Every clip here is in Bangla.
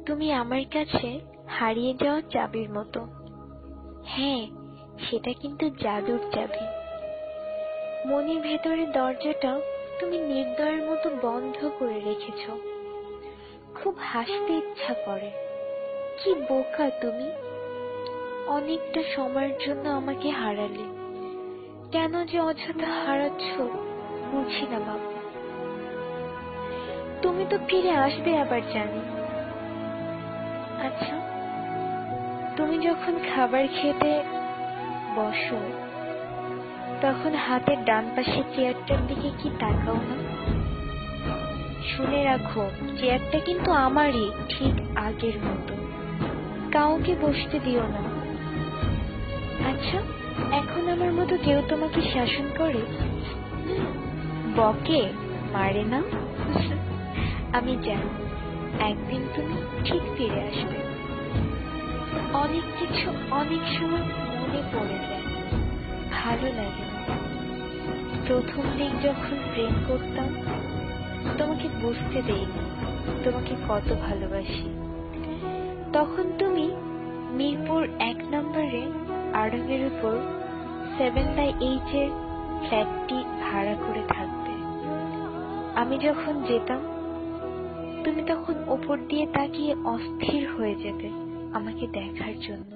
তুমি আমার কাছে হারিয়ে যাওয়া চাবির মতো। হ্যাঁ, সেটা কিন্তু জাদুর চাবি। মনের ভেতরের দরজাটা তুমি নির্দয়ের মতো বন্ধ করে রেখেছ। খুব হাসতে ইচ্ছা করে। কি বোকা তুমি! অনেকটা সময়ের জন্য আমাকে হারালে। কেন যে অযথা হারাচ্ছ বুঝি না বাবা। তুমি তো ফিরে আসবে আবার জানি। আচ্ছা, তুমি যখন খাবার খেতে বসো তখন হাতের ডান পাশে চেয়ারটার দিকে কি তাকাও না? শুনে রাখো, চেয়ারটা কিন্তু আমারই, ঠিক আগের মতো। কাউকে বসতে দিও না। আচ্ছা, এখন আমার মতো কেউ তোমাকে শাসন করে? বকে, মারে না? আমি জানি একদিন তুমি ঠিক ফিরে আসবে। অনেক কিছু অনেক সময় মনে পড়ে যায়, ভালো লাগে না। প্রথম দিন যখন প্রেম করতাম তোমাকে বুঝতে দেইনি তোমাকে কত ভালোবাসি। তখন তুমি মিরপুর 1 নম্বরে আড়ঙের উপর 7/8 এর ফ্ল্যাটটি ভাড়া করে থাকতে। আমি যখন যেতাম তুমি তখন ওপর দিয়ে তাকিয়ে অস্থির হয়ে যেতে আমাকে দেখার জন্য।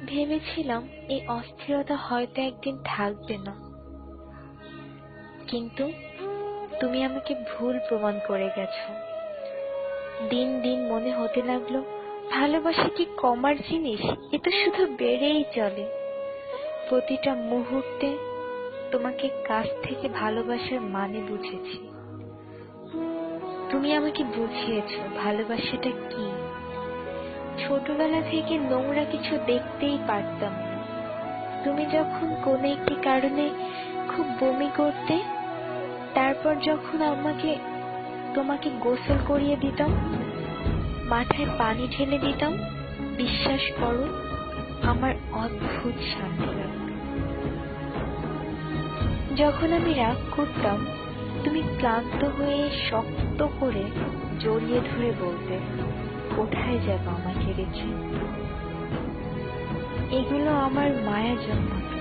ভেবেছিলাম এই অস্থিরতা হয়তো একদিন থাকবে না, কিন্তু তুমি আমাকে ভুল প্রমাণ করে গেছো। দিন দিন মনে হতে লাগলো ভালোবাসা কি কমার জিনিস, এটা শুধু বেড়েই চলে। প্রতিটা মুহূর্তে তোমাকে কাছ থেকে ভালোবাসার মানে বুঝেছি। তুমি আমাকে বুঝিয়েছো ভালোবাসাটা কি। ছোটবেলা থেকে নোংরা কিছু দেখতেই পারতাম না। তুমি যখন কোনো একটি কারণে খুব বমি করতে, তারপর যখন তোমাকে গোসল করিয়ে দিতাম, মাথায় পানি ঢেলে দিতাম, বিশ্বাস করো আমার অদ্ভুত শান্তি লাগতো। যখন আমি রাগ করতাম তুমি ক্লান্ত হয়ে শক্ত করে জড়িয়ে ধরে বলতে, কোথায় যাব আমাকে রেখে? এগুলো আমার মায়া জন্মাতো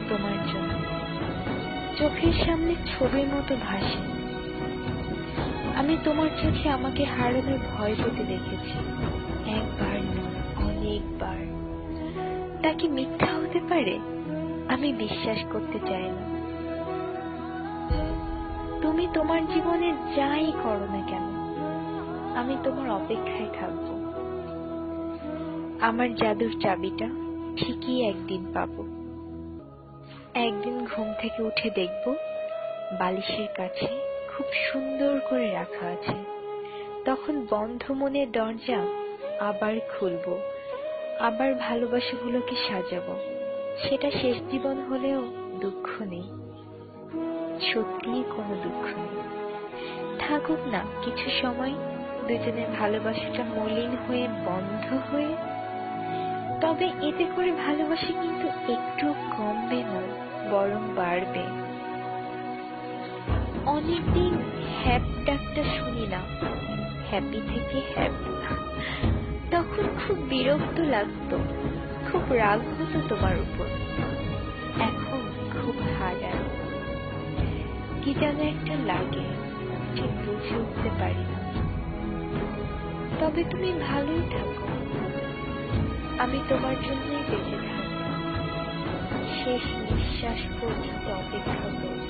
তোমার জন্য। চোখের সামনে ছবির মতো ভাসে। আমি তোমার চোখে আমাকে হারানোর ভয় পেতে দেখেছি, একবার নয় অনেকবার। তা কি মিথ্যা হতে পারে? আমি বিশ্বাস করতে চাই না। তুমি তোমার জীবনে যাই করো না কেন আমি তোমার অপেক্ষায় থাকব। আমার জাদুর চাবিটা ঠিকই একদিন পাবো। একদিন ঘুম থেকে উঠে দেখব বালিশের কাছে খুব সুন্দর করে রাখা আছে। তখন বন্ধ মনের দরজা আবার খুলবো, আবার ভালোবাসাগুলোকে সাজাবো। সেটা শেষ জীবন হলেও দুঃখ নেই, সত্যিই কোনো দুঃখ নেই। থাকুক না কিছু সময় দুজনের ভালোবাসাটা মলিন হয়ে বন্ধ হয়ে, তবে এতে করে ভালোবাসা কিন্তু একটু কমবে না, বরং বাড়বে। অনেকদিন হ্যাপ ডাকটা শুনি না, হ্যাপি থেকে হ্যাপ। তখন খুব বিরক্ত লাগতো, খুব রাগ হতো তোমার উপর। এখন খুব হারায়, কি যেন একটা লাগে, ঠিক বুঝে উঠতে পারি না। তবে তুমি ভালোই থাকো, আমি তোমার জন্যই বেঁচে থাকবো। শেষ নিঃশ্বাস পর্যন্ত অপেক্ষা করব।